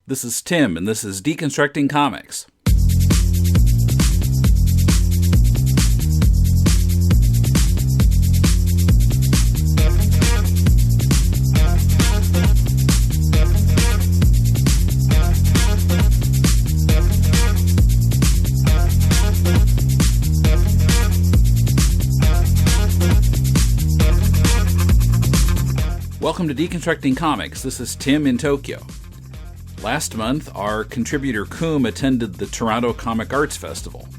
This is Tim, and this is Deconstructing Comics. Welcome to Deconstructing Comics. This is Tim in Tokyo. Last month, our contributor Koom attended the Toronto Comic Arts Festival.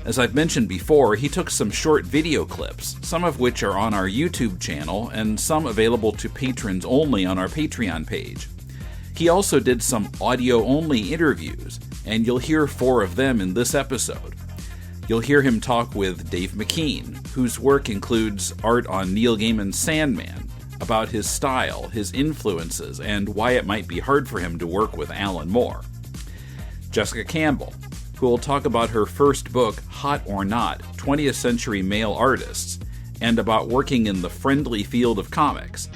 As I've mentioned before, he took some short video clips, some of which are on our YouTube channel and some available to patrons only on our Patreon page. He also did some audio-only interviews, and you'll hear 4 of them in this episode. You'll hear him talk with Dave McKean, whose work includes art on Neal Gaiman's Sandman, about his style, his influences, and why it might be hard for him to work with Alan Moore. Jessica Campbell, who will talk about her first book, Hot or Not, 20th Century Male Artists, and about working in the friendly field of comics.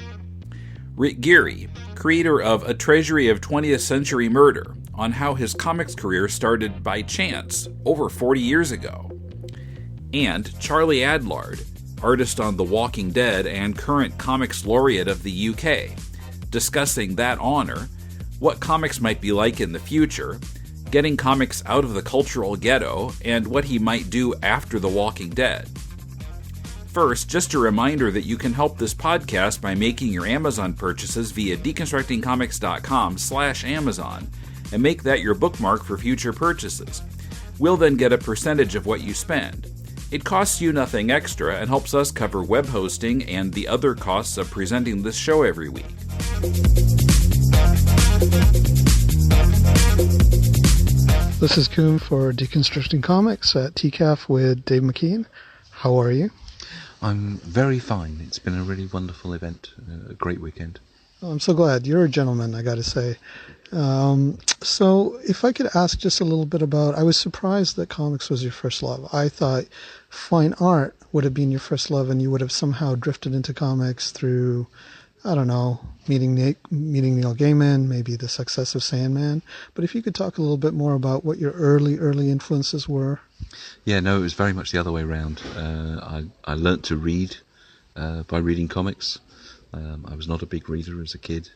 Rick Geary, creator of A Treasury of 20th Century Murder, on how his comics career started by chance over 40 years ago. And Charlie Adlard, artist on The Walking Dead and current Comics Laureate of the UK, discussing that honor, what comics might be like in the future, getting comics out of the cultural ghetto, and what he might do after The Walking Dead. First, just a reminder that you can help this podcast by making your Amazon purchases via deconstructingcomics.com/Amazon and make that your bookmark for future purchases. We'll then get a percentage of what you spend. It costs you nothing extra and helps us cover web hosting and the other costs of presenting this show every week. This is Koom for Deconstructing Comics at TCAF with Dave McKean. How are you? I'm very fine. It's been a really wonderful event, a great weekend. I'm so glad. You're a gentleman, I got to say. So if I could ask just a little bit about, I was surprised that comics was your first love. I thought fine art would have been your first love and you would have somehow drifted into comics through, I don't know, meeting Neal Gaiman, maybe the success of Sandman. But if you could talk a little bit more about what your early influences were. Yeah, no, it was very much the other way around. I learnt to read by reading comics. I was not a big reader as a kid.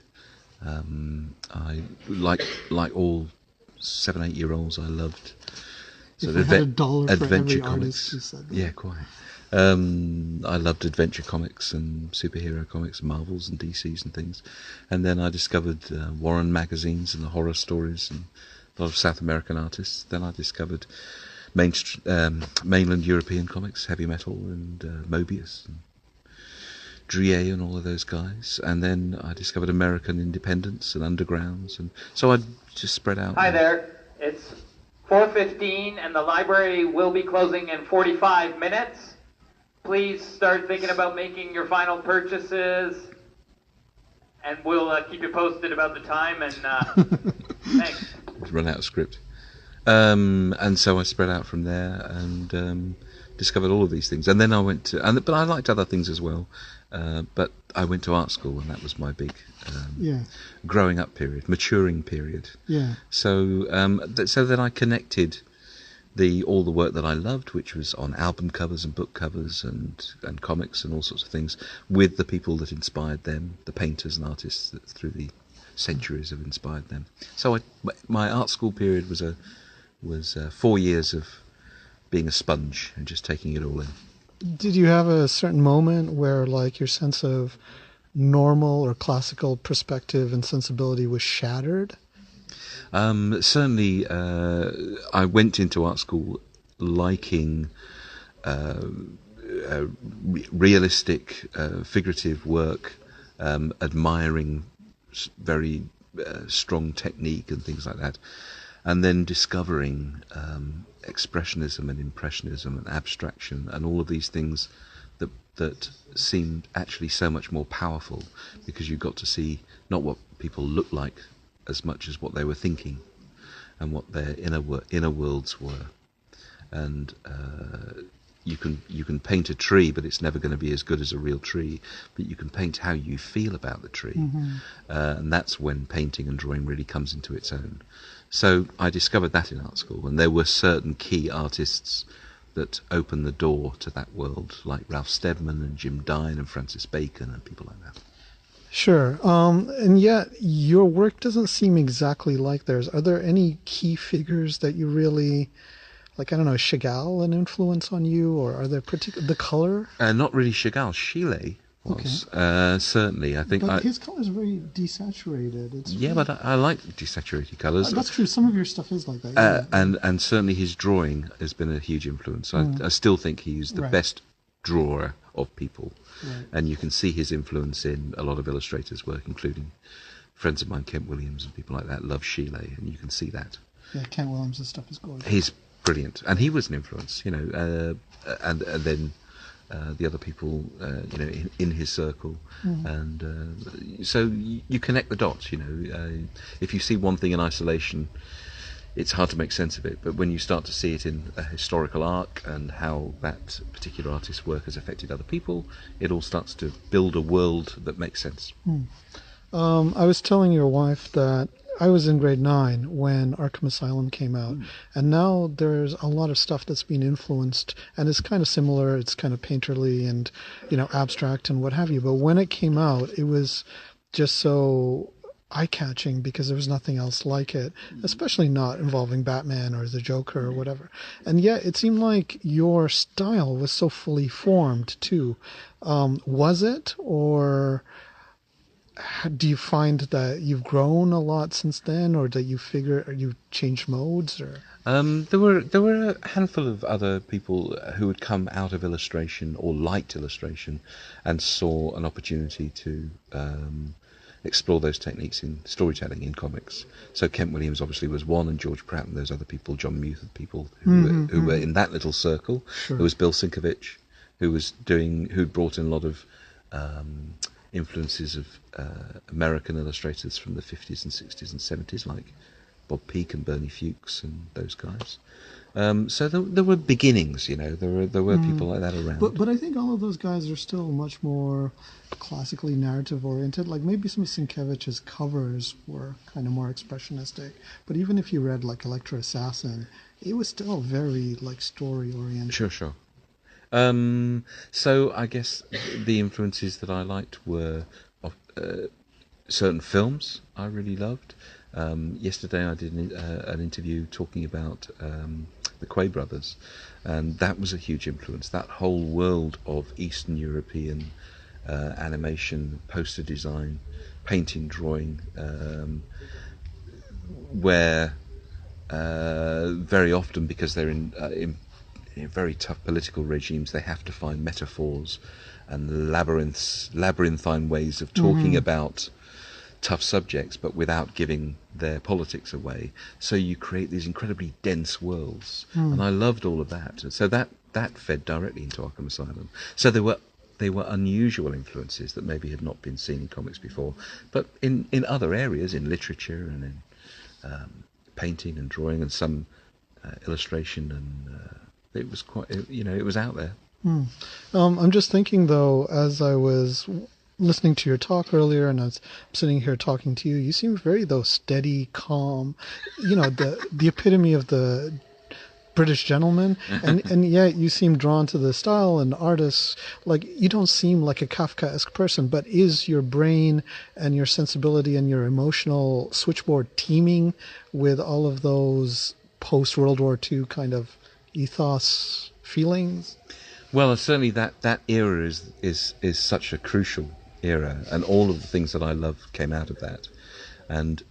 I like all 7-8-year-olds. I loved sort of adventure comics. Who said that. Yeah, quite. I loved adventure comics and superhero comics, Marvels and DCs and things. And then I discovered Warren magazines and the horror stories and a lot of South American artists. Then I discovered mainland European comics, heavy metal and Mobius and Dreasury and all of those guys, and then I discovered American independents and undergrounds, and so I just spread out. Hi there, it's 4:15 and the library will be closing in 45 minutes. Please start thinking about making your final purchases, and we'll keep you posted about the time, and thanks. Run out of script. And so I spread out from there and discovered all of these things, and then I went to, but I liked other things as well. But I went to art school, and that was my big growing up period, maturing period. Yeah. So so then I connected all the work that I loved, which was on album covers and book covers and comics and all sorts of things, with the people that inspired them, the painters and artists that through the centuries have inspired them. So my art school period was 4 years of being a sponge and just taking it all in. Did you have a certain moment where, like, your sense of normal or classical perspective and sensibility was shattered? Certainly, I went into art school liking realistic, figurative work, admiring very strong technique and things like that, and then discovering expressionism and impressionism and abstraction and all of these things that seemed actually so much more powerful, because you got to see not what people looked like as much as what they were thinking and what their inner worlds were. And you can paint a tree, but it's never going to be as good as a real tree. But you can paint how you feel about the tree, and that's when painting and drawing really comes into its own. So I discovered that in art school, and there were certain key artists that opened the door to that world, like Ralph Steadman and Jim Dine and Francis Bacon and people like that. Sure. And yet your work doesn't seem exactly like theirs. Are there any key figures that you really, like, I don't know, is Chagall an influence on you, or are there the color? Not really Chagall. Chile was, certainly. I think but his color is very desaturated. It's but I like desaturated colours. That's true. Some of your stuff is like that. And certainly his drawing has been a huge influence. I still think he's the best drawer of people. Right. And you can see his influence in a lot of illustrators' work, including friends of mine, Kent Williams and people like that, love Chile, and you can see that. Yeah, Kent Williams' stuff is gorgeous. He's brilliant, and he was an influence, and then the other people, in his circle, and so you connect the dots. If you see one thing in isolation, it's hard to make sense of it, but when you start to see it in a historical arc and how that particular artist's work has affected other people, it all starts to build a world that makes sense. I was telling your wife that I was in grade 9 when Arkham Asylum came out, and now there's a lot of stuff that's been influenced, and it's kind of similar, it's kind of painterly and, abstract and what have you, but when it came out, it was just so eye-catching because there was nothing else like it, especially not involving Batman or the Joker or whatever. And yet it seemed like your style was so fully formed too. Was it, or do you find that you've grown a lot since then, or that you've changed modes, or? There were a handful of other people who had come out of illustration or liked illustration and saw an opportunity to explore those techniques in storytelling in comics. So Kent Williams obviously was one, and George Pratt and those other people, John Muth and people who were in that little circle. Sure. There was Bill Sienkiewicz, who'd brought in a lot of influences of American illustrators from the 50s and 60s and 70s, like Bob Peake and Bernie Fuchs and those guys. So there were beginnings, there were people like that around. But I think all of those guys are still much more classically narrative oriented. Like maybe some of Sienkiewicz's covers were kind of more expressionistic. But even if you read like Electra Assassin, it was still very like story oriented. Sure. So I guess the influences that I liked were certain films I really loved. Yesterday I did an interview talking about the Quay brothers, and that was a huge influence. That whole world of Eastern European animation, poster design, painting, drawing, where very often, because they're in very tough political regimes, they have to find metaphors and labyrinthine ways of talking about tough subjects, but without giving their politics away. So you create these incredibly dense worlds, and I loved all of that. So that fed directly into Arkham Asylum. So they were unusual influences that maybe had not been seen in comics before, but in other areas, in literature and in painting and drawing and some illustration, and it was quite, it was out there. I'm just thinking though, as I was listening to your talk earlier, and I was sitting here talking to you, you seem very steady, calm, the epitome of the British gentleman, and yet you seem drawn to the style and artists. Like, you don't seem like a Kafkaesque person, but is your brain and your sensibility and your emotional switchboard teeming with all of those post-World War II kind of ethos feelings? Well, certainly that era is such a crucial era, and all of the things that I love came out of that. And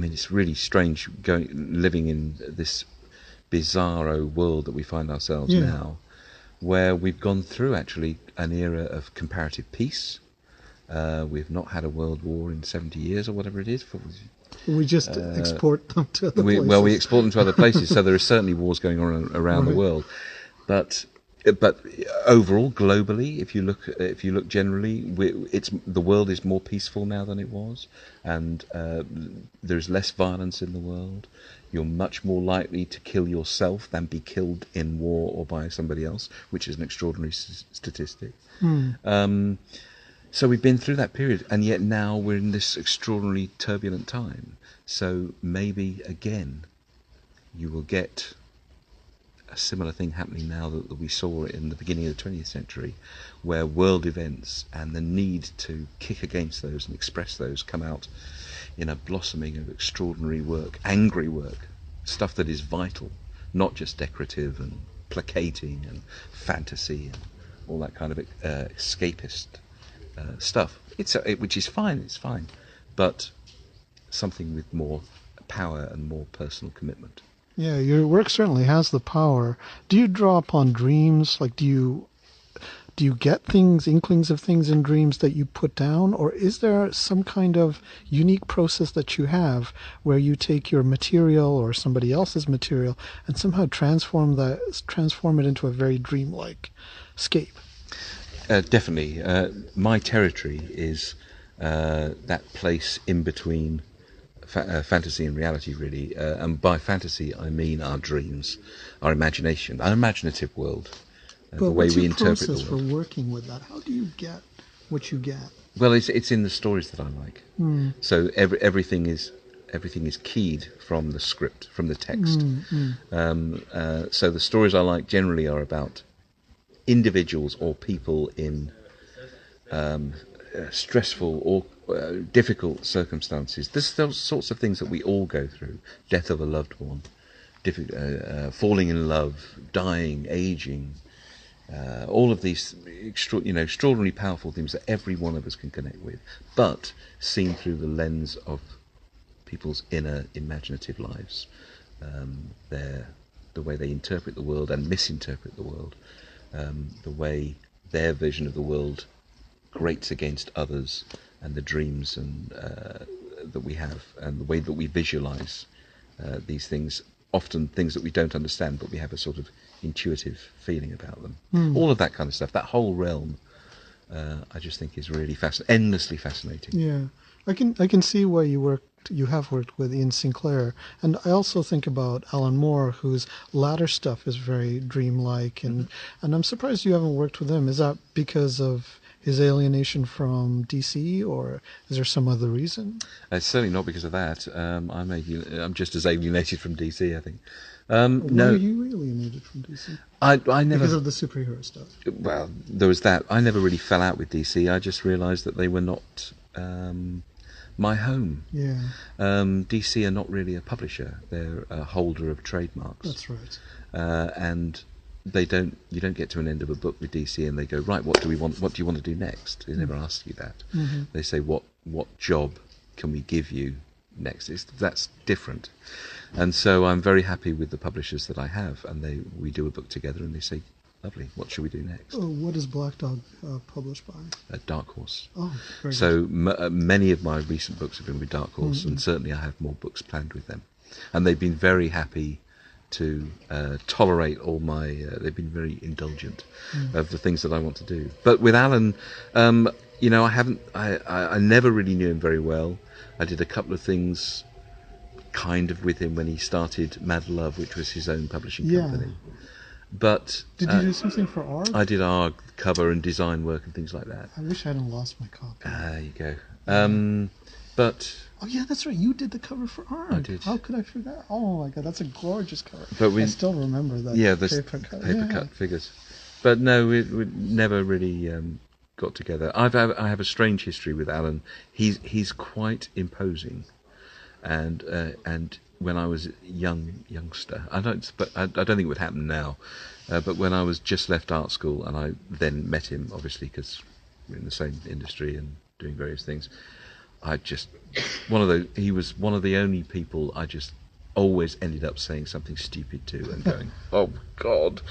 it's really strange living in this bizarro world that we find ourselves now, where we've gone through actually an era of comparative peace. We've not had a world war in 70 years or whatever it is. We just export them to other places. Well, we export them to other places, so there are certainly wars going on around the world. But but overall, globally, if you look generally, the world is more peaceful now than it was, and there's less violence in the world. You're much more likely to kill yourself than be killed in war or by somebody else, which is an extraordinary statistic. So we've been through that period, and yet now we're in this extraordinarily turbulent time. So maybe again, you will get a similar thing happening now that we saw in the beginning of the 20th century, where world events and the need to kick against those and express those come out in a blossoming of extraordinary work, angry work, stuff that is vital, not just decorative and placating and fantasy and all that kind of escapist stuff. Which is fine, it's fine, but something with more power and more personal commitment. Yeah, your work certainly has the power. Do you draw upon dreams? Like, do you get things, inklings of things in dreams that you put down, or is there some kind of unique process that you have where you take your material or somebody else's material and somehow transform it into a very dreamlike scape? Definitely. My territory is that place in between fantasy and reality, really. And by fantasy, I mean our dreams, our imagination, our imaginative world, the way we interpret the world. What's your process for working with that? How do you get what you get? Well, it's in the stories that I like. So everything is keyed from the script, from the text. So the stories I like generally are about individuals or people in stressful or difficult circumstances. There's those sorts of things that we all go through: death of a loved one, falling in love, dying, aging, all of these extraordinarily powerful things that every one of us can connect with, but seen through the lens of people's inner imaginative lives, the way they interpret the world and misinterpret the world, the way their vision of the world grates against others, and the dreams and that we have, and the way that we visualize these things, often things that we don't understand, but we have a sort of intuitive feeling about them. All of that kind of stuff, that whole realm, I just think is really endlessly fascinating. Yeah, I can see why you have worked with Ian Sinclair, and I also think about Alan Moore, whose latter stuff is very dreamlike, and I'm surprised you haven't worked with him. Is that because of his alienation from DC, or is there some other reason? It's certainly not because of that. I'm just as alienated from DC, I think. Why are you alienated from DC? I never, because of the superhero stuff. Well, there was that. I never really fell out with DC. I just realised that they were not my home. Yeah. DC are not really a publisher. They're a holder of trademarks. That's right. And you don't get to an end of a book with DC and they go, right, what do you want to do next? They never ask you that. They say, what job can we give you next? That's different. And so I'm very happy with the publishers that I have, and we do a book together and they say, lovely, what should we do next? Oh, what is Black Dog published by? Dark Horse. Oh, very so many of my recent books have been with Dark Horse, and certainly I have more books planned with them. And they've been very happy to tolerate all my... they've been very indulgent of the things that I want to do. But with Alan, I never really knew him very well. I did a couple of things kind of with him when he started Mad Love, which was his own publishing company. But did you do something for ARG? I did ARG cover and design work and things like that. I wish I hadn't lost my copy. There you go. But oh yeah, that's right. You did the cover for ARG. I did. How could I forget? Oh my God, that's a gorgeous cover. But I still remember that. Yeah, the paper cut figures. But no, we never really got together. I have a strange history with Alan. He's quite imposing, and when I was youngster, I don't think it would happen now, but when I was just left art school and I then met him, obviously because we're in the same industry and doing various things, he was one of the only people I just always ended up saying something stupid to and going, oh God,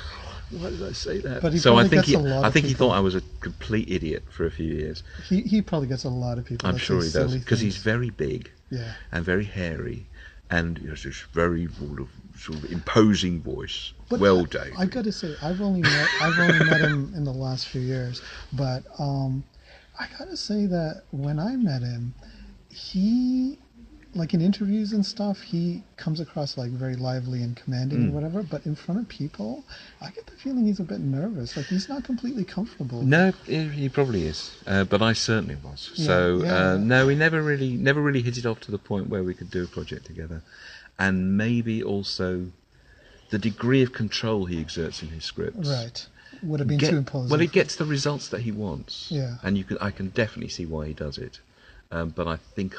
why did I say that? But so I think he thought I was a complete idiot for a few years. He probably gets a lot of people. I'm sure he does, because he's very big and very hairy, and it's this very sort of imposing voice. But Well, Dave, I've got to say, I've only met him in the last few years, but I got to say that when I met him, he, like in interviews and stuff, he comes across like very lively and commanding and whatever, but in front of people, I get the feeling he's a bit nervous, like he's not completely comfortable. No, he probably is, but I certainly was. No, we never really hit it off to the point where we could do a project together, and maybe also the degree of control he exerts in his scripts. Right. Would have been too imposing. Well, he gets the results that he wants. Yeah. And I can definitely see why he does it. But I think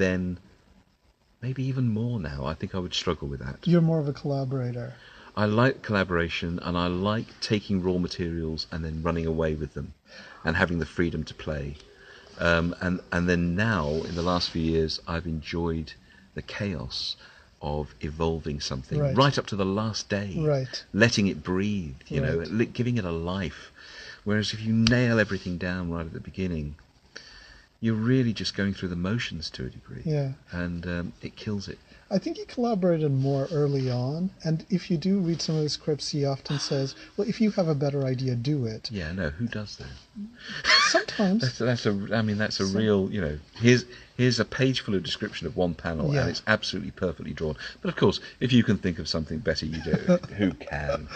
then, maybe even more now, I think I would struggle with that. You're more of a collaborator. I like collaboration, and I like taking raw materials and then running away with them, and having the freedom to play. And then now, in the last few years, I've enjoyed the chaos of evolving something right up to the last day, letting it breathe, you know, giving it a life. Whereas if you nail everything down right at the beginning, you're really just going through the motions to a degree, and it kills it. I think he collaborated more early on, and if you do read some of his scripts, he often says, well, if you have a better idea, do it. Yeah, no, who does that? Sometimes. that's a real, you know, here's a page full of description of one panel, and it's absolutely perfectly drawn. But of course, if you can think of something better, you do it. Who can?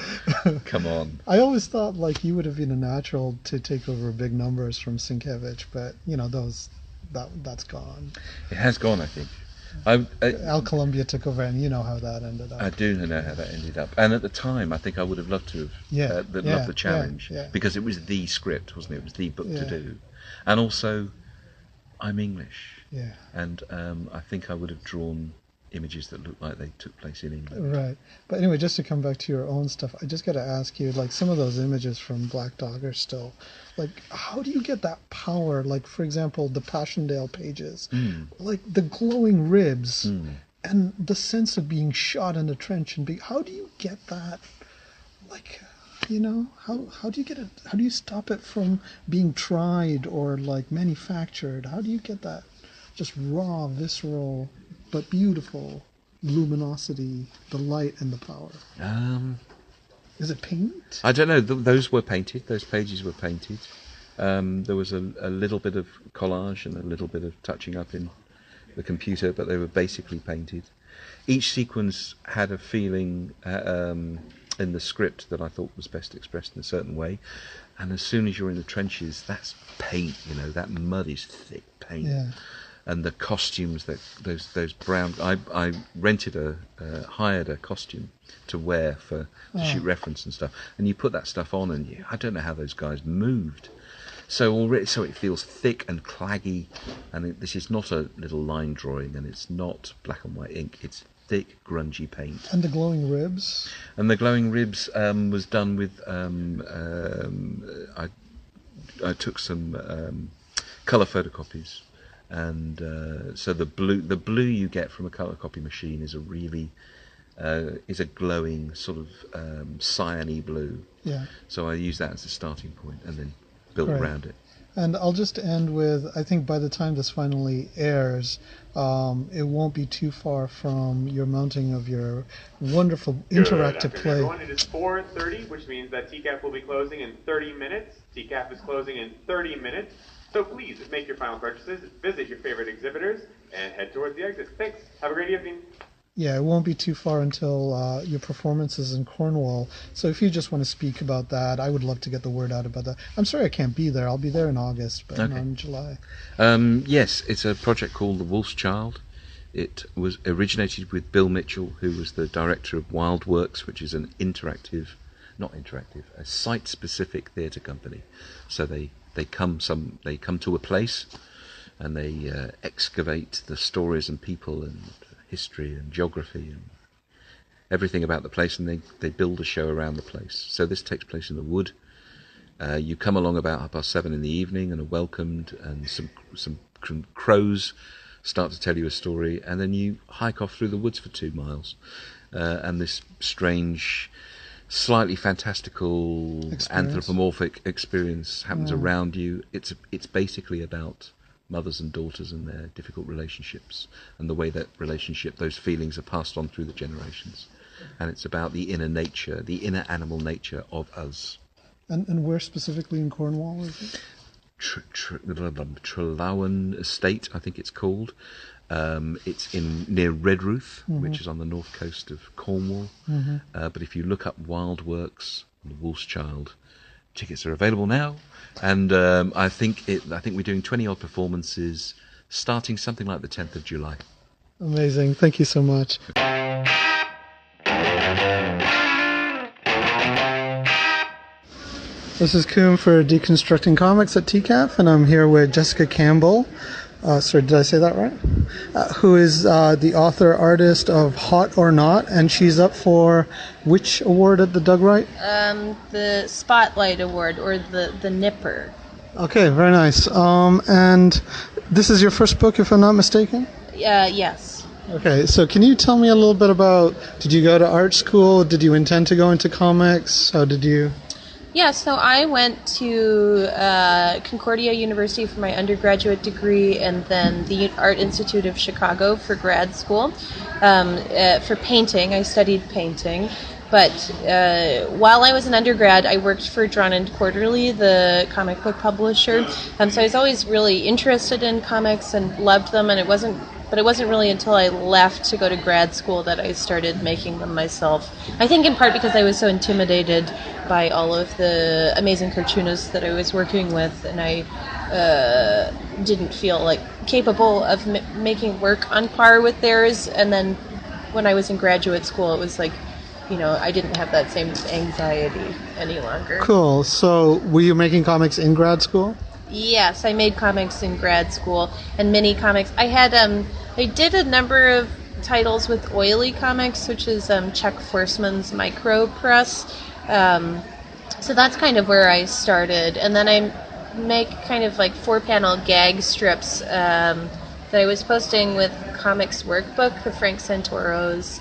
Come on. I always thought like you would have been a natural to take over big numbers from Sienkiewicz, but you know that's gone. It has gone, I think. Al Columbia took over, and you know how that ended up. I do know how that ended up. And at the time, I think I would have loved to have loved the challenge, because it was the script, wasn't it? It was the book to do. And also, I'm English. Yeah. And I think I would have drawn images that looked like they took place in England. Right. But anyway, just to come back to your own stuff, I just got to ask you, like, some of those images from Black Dog are still, like, how do you get that power? Like, for example, the Passchendaele pages, like the glowing ribs and the sense of being shot in a trench, and how do you get that? Like, you know, how do you get it? How do you stop it from being tried or like manufactured? How do you get that just raw, visceral, but beautiful luminosity, the light and the power? Is it paint? I don't know. Those were painted. Those pages were painted. There was a little bit of collage and a little bit of touching up in the computer, but they were basically painted. Each sequence had a feeling in the script that I thought was best expressed in a certain way. And as soon as you're in the trenches, that's paint, you know, that mud is thick paint. Yeah. And the costumes, those brown... I hired a costume to wear to shoot reference and stuff. And you put that stuff on, and I don't know how those guys moved. So it feels thick and claggy, and this is not a little line drawing, and it's not black and white ink. It's thick, grungy paint. And the glowing ribs? And the glowing ribs was done with... I took some colour photocopies. And so the blue you get from a colour copy machine is a glowing sort of cyany blue. Yeah. So I use that as a starting point and then build around it. And I'll just end with, I think by the time this finally airs, it won't be too far from your mounting of your wonderful interactive play. Everyone, it is 4:30, which means that TCAF will be closing in 30 minutes. TCAF is closing in 30 minutes. So please make your final purchases, visit your favorite exhibitors, and head towards the exit. Thanks. Have a great evening. Yeah, it won't be too far until your performances in Cornwall. So if you just want to speak about that, I would love to get the word out about that. I'm sorry I can't be there. I'll be there in August, but not in July. Yes, it's a project called The Wolf's Child. It was originated with Bill Mitchell, who was the director of Wild Works, which is an a site-specific theatre company. So they come to a place and they excavate the stories and people and history and geography and everything about the place, and they build a show around the place. So this takes place in the wood. You come along about 7:30 in the evening and are welcomed, and some crows start to tell you a story, and then you hike off through the woods for 2 miles, and this strange, slightly fantastical, anthropomorphic experience happens around you. It's basically about mothers and daughters and their difficult relationships, and the way that those feelings are passed on through the generations. And it's about the inner nature, the inner animal nature of us. And where specifically in Cornwall is it? Trelawan Estate, I think it's called. It's near Redruth, which is on the north coast of Cornwall. But if you look up Wild Works, The Wolf's Child, tickets are available now. And I think we're doing 20-odd performances, starting something like the 10th of July. Amazing. Thank you so much. This is Koom for Deconstructing Comics at TCAF, and I'm here with Jessica Campbell. Sorry, did I say that right? Who is the author, artist of Hot or Not, and she's up for which award at the Doug Wright? The Spotlight Award, or the Nipper. Okay, very nice. And this is your first book, if I'm not mistaken? Yes. Okay, so can you tell me a little bit about, did you go to art school? Did you intend to go into comics? How did you... Yeah, so I went to Concordia University for my undergraduate degree, and then the Art Institute of Chicago for grad school. For painting, I studied painting. But while I was an undergrad, I worked for Drawn and Quarterly, the comic book publisher. So I was always really interested in comics and loved them, and it wasn't really until I left to go to grad school that I started making them myself. I think in part because I was so intimidated by all of the amazing cartoonists that I was working with, and I didn't feel like capable of making work on par with theirs. And then when I was in graduate school, it was like, I didn't have that same anxiety any longer. Cool. So were you making comics in grad school? Yes, I made comics in grad school, and mini comics. I did a number of titles with Oily Comics, which is Chuck Forsman's micro press. So that's kind of where I started. And then I make kind of like 4-panel gag strips that I was posting with Comics Workbook, the Frank Santoro's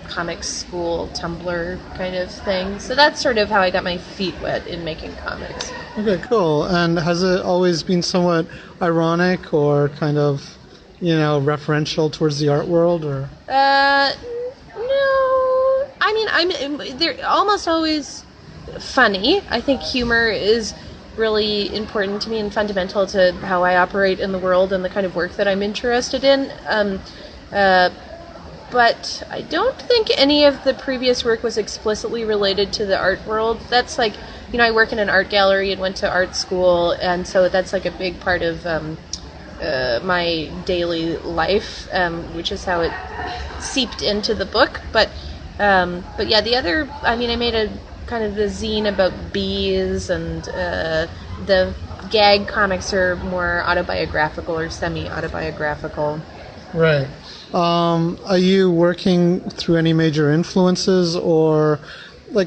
comics school Tumblr kind of thing. So that's sort of how I got my feet wet in making comics. Okay, cool. And has it always been somewhat ironic or kind of, referential towards the art world, or? No. I mean, they're almost always funny. I think humor is really important to me and fundamental to how I operate in the world and the kind of work that I'm interested in. But I don't think any of the previous work was explicitly related to the art world. That's like, I work in an art gallery and went to art school, and so that's like a big part of my daily life, which is how it seeped into the book. But yeah, the other, I made a kind of a zine about bees, and the gag comics are more autobiographical or semi-autobiographical. Right. Are you working through any major influences, or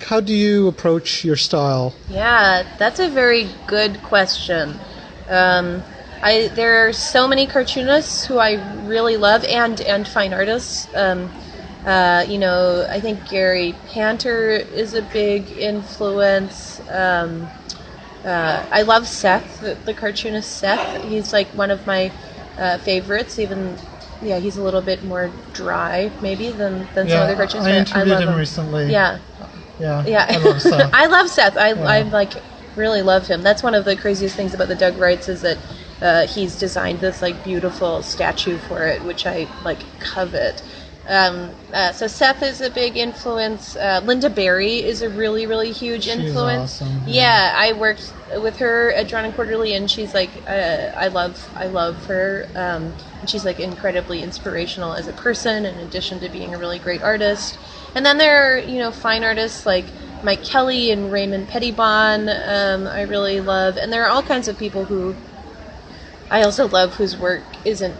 how do you approach your style? Yeah, that's a very good question. There are so many cartoonists who I really love, and fine artists. I think Gary Panter is a big influence. I love Seth, the cartoonist Seth. He's like one of my favorites, even. Yeah, he's a little bit more dry, maybe, than some other cartoonists. I interviewed him recently. Yeah. I love Seth. I love Seth. I really love him. That's one of the craziest things about the Doug Wrights, is that he's designed this beautiful statue for it, which I covet. So Seth is a big influence. Linda Barry is a really, really huge influence. She's awesome. Yeah, I worked with her at Drawn and Quarterly, and she's I love her. And she's incredibly inspirational as a person, in addition to being a really great artist. And then there are fine artists like Mike Kelly and Raymond Pettibon. I really love, and there are all kinds of people who I also love, whose work isn't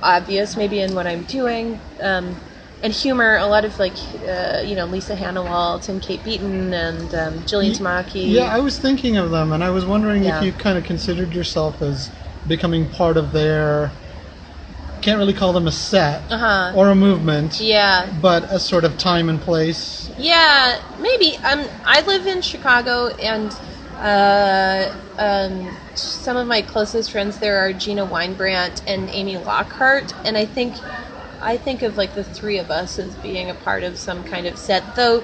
obvious maybe in what I'm doing. And humor, a lot of Lisa Hannawalt and Kate Beaton and Jillian Tamaki. Yeah, I was thinking of them, and I was wondering if you kind of considered yourself as becoming part of their, can't really call them a set or a movement, but a sort of time and place. Yeah, maybe. I live in Chicago, and Some of my closest friends there are Gina Weinbrandt and Amy Lockhart, and I think of like the three of us as being a part of some kind of set, though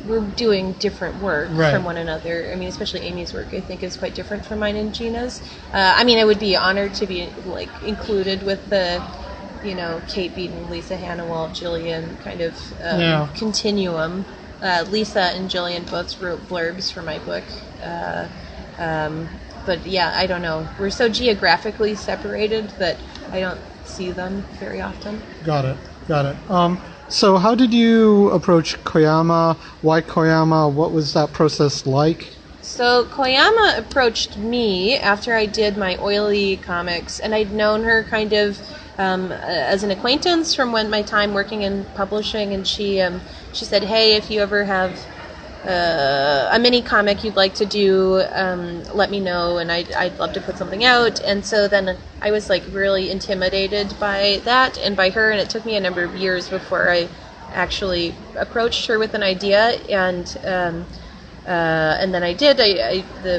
we're doing different work from one another. I mean, especially Amy's work, I think, is quite different from mine and Gina's. I mean, I would be honored to be like included with the, Kate Beaton, Lisa Hannawalt, Jillian kind of continuum. Lisa and Jillian both wrote blurbs for my book. But yeah, I don't know. We're so geographically separated that I don't see them very often. Got it. So how did you approach Koyama? Why Koyama? What was that process like? So Koyama approached me after I did my Oily comics, and I'd known her kind of as an acquaintance from my time working in publishing, and she said, hey, if you ever have a mini comic you'd like to do, let me know, and I'd love to put something out. And so then I was like really intimidated by that and by her, and it took me a number of years before I actually approached her with an idea, and then I did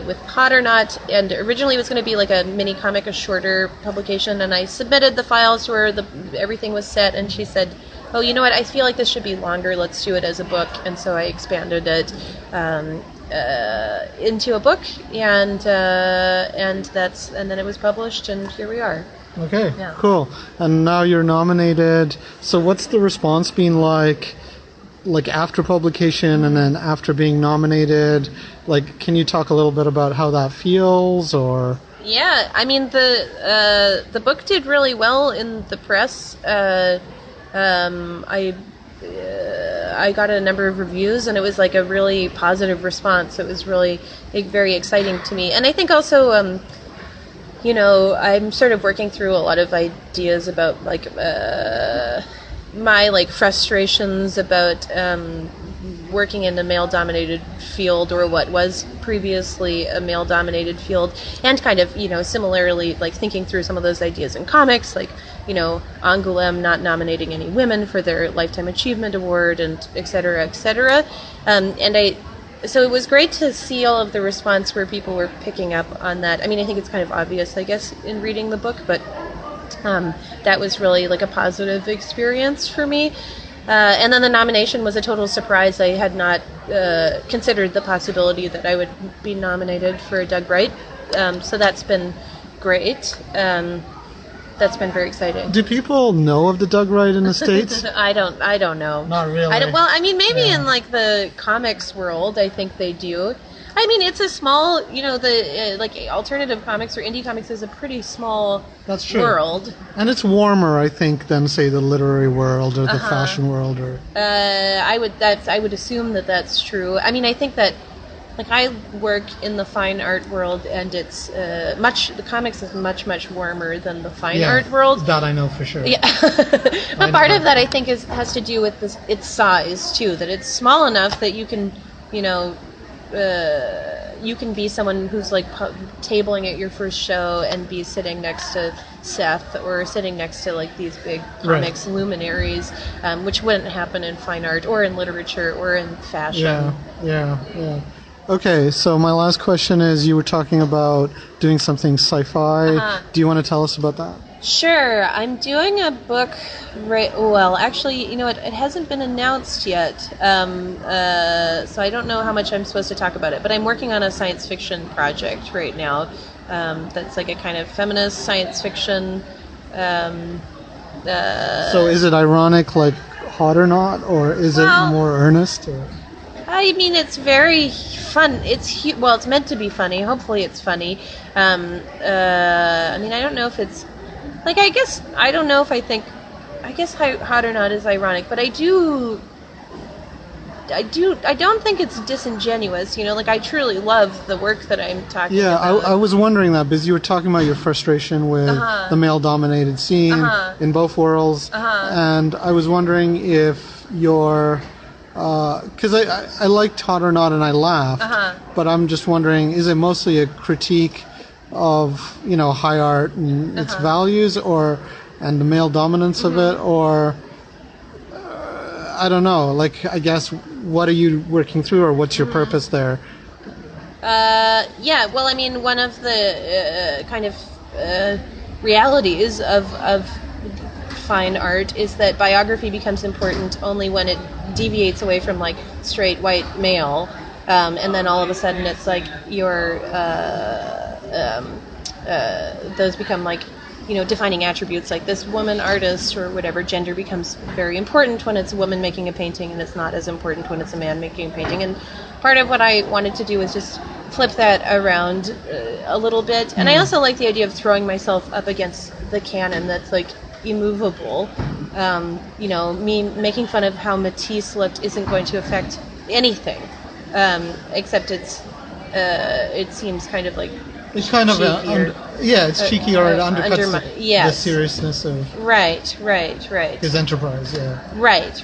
with Hot or Not, and originally it was going to be like a mini comic, a shorter publication, and I submitted the files to her, everything was set, and she said, oh, you know what, I feel like this should be longer, let's do it as a book. And so I expanded it into a book, and then it was published, and here we are. Okay, cool. And now you're nominated. So what's the response been like after publication and then after being nominated? Like, can you talk a little bit about how that feels, or? Yeah, I mean, the book did really well in the press. I got a number of reviews, and it was like a really positive response. It was really very exciting to me. And I think also, I'm sort of working through a lot of ideas about my frustrations about working in a male-dominated field, or what was previously a male-dominated field, and kind of, similarly, thinking through some of those ideas in comics, Angoulême not nominating any women for their Lifetime Achievement Award, and et cetera, et cetera. So it was great to see all of the response where people were picking up on that. I mean, I think it's kind of obvious, I guess, in reading the book, but that was really a positive experience for me. And then the nomination was a total surprise. I had not considered the possibility that I would be nominated for Doug Wright. So that's been great. That's been very exciting. Do people know of the Doug Wright in the States? I don't know. Not really. Maybe in the comics world, I think they do. I mean, it's a small, the alternative comics or indie comics is a pretty small world. And it's warmer, I think, than say the literary world or the fashion world, or. I would assume that that's true. I mean, I think that, I work in the fine art world, and it's the comics is much warmer than the fine art world. That I know for sure. Yeah, but part of that I think has to do with its size too. That it's small enough that you can, you can be someone who's tabling at your first show and be sitting next to Seth, or sitting next to these big comics luminaries, which wouldn't happen in fine art or in literature or in fashion. Yeah. Okay, so my last question is, you were talking about doing something sci-fi. Do you want to tell us about that? Sure. I'm doing a book actually, it hasn't been announced yet, so I don't know how much I'm supposed to talk about it, but I'm working on a science fiction project right now that's a kind of feminist science fiction. So is it ironic like Hot or Not, or is it more earnest? Or? I mean, it's very fun. It's meant to be funny. Hopefully it's funny. I mean, I don't know if it's... I guess, I don't know if I think... I guess Hot or Not is ironic, but I don't think it's disingenuous, I truly love the work that I'm talking about. I was wondering that, because you were talking about your frustration with the male-dominated scene in both worlds, and I was wondering if you're... because I liked Hot or Not and I laughed, but I'm just wondering, is it mostly a critique of, high art and its values, and the male dominance of it, or I don't know, I guess, what are you working through, or what's your purpose there? Yeah, well, I mean, one of the kind of realities of fine art is that biography becomes important only when it deviates away from, like, straight white male, and then all of a sudden it's like those become, like, defining attributes, like this woman artist or whatever. Gender becomes very important when it's a woman making a painting, and it's not as important when it's a man making a painting. And part of what I wanted to do was just flip that around a little bit. And I also like the idea of throwing myself up against the canon that's, like, immovable. Me making fun of how Matisse looked isn't going to affect anything, except it seems kind of like it's kind of it's cheeky, or it undercuts the seriousness of right his enterprise. Right.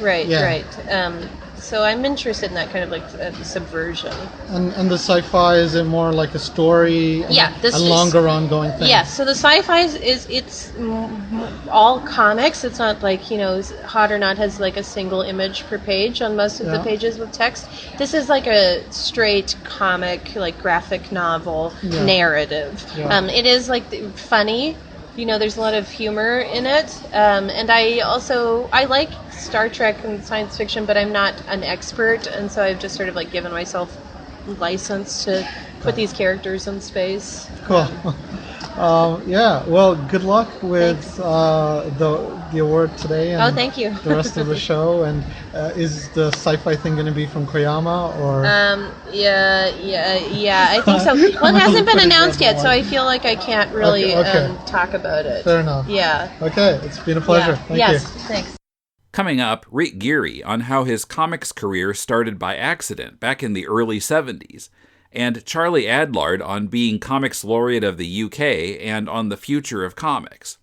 So I'm interested in that kind of, like, subversion. And the sci-fi, is it more like a story? A longer ongoing thing. Yeah. So the sci-fi it's all comics. It's not like, Hot or Not has, like, a single image per page on most of the pages with text. This is like a straight comic, like, graphic novel narrative. Yeah. It is, like, funny. There's a lot of humor in it. And I like Star Trek and science fiction, but I'm not an expert, and so I've just sort of, like, given myself license to put these characters in space. Cool. Well, good luck with the award today. And thank you. The rest of the show. And is the sci-fi thing going to be from Koyama, or? Yeah, I think so. Well, it hasn't been announced yet, so I feel like I can't really talk about it. Fair enough. Yeah. Okay, it's been a pleasure. Yeah. Thank you. Thanks. Coming up, Rick Geary on how his comics career started by accident back in the early 70s, and Charlie Adlard on being Comics Laureate of the UK and on the future of comics.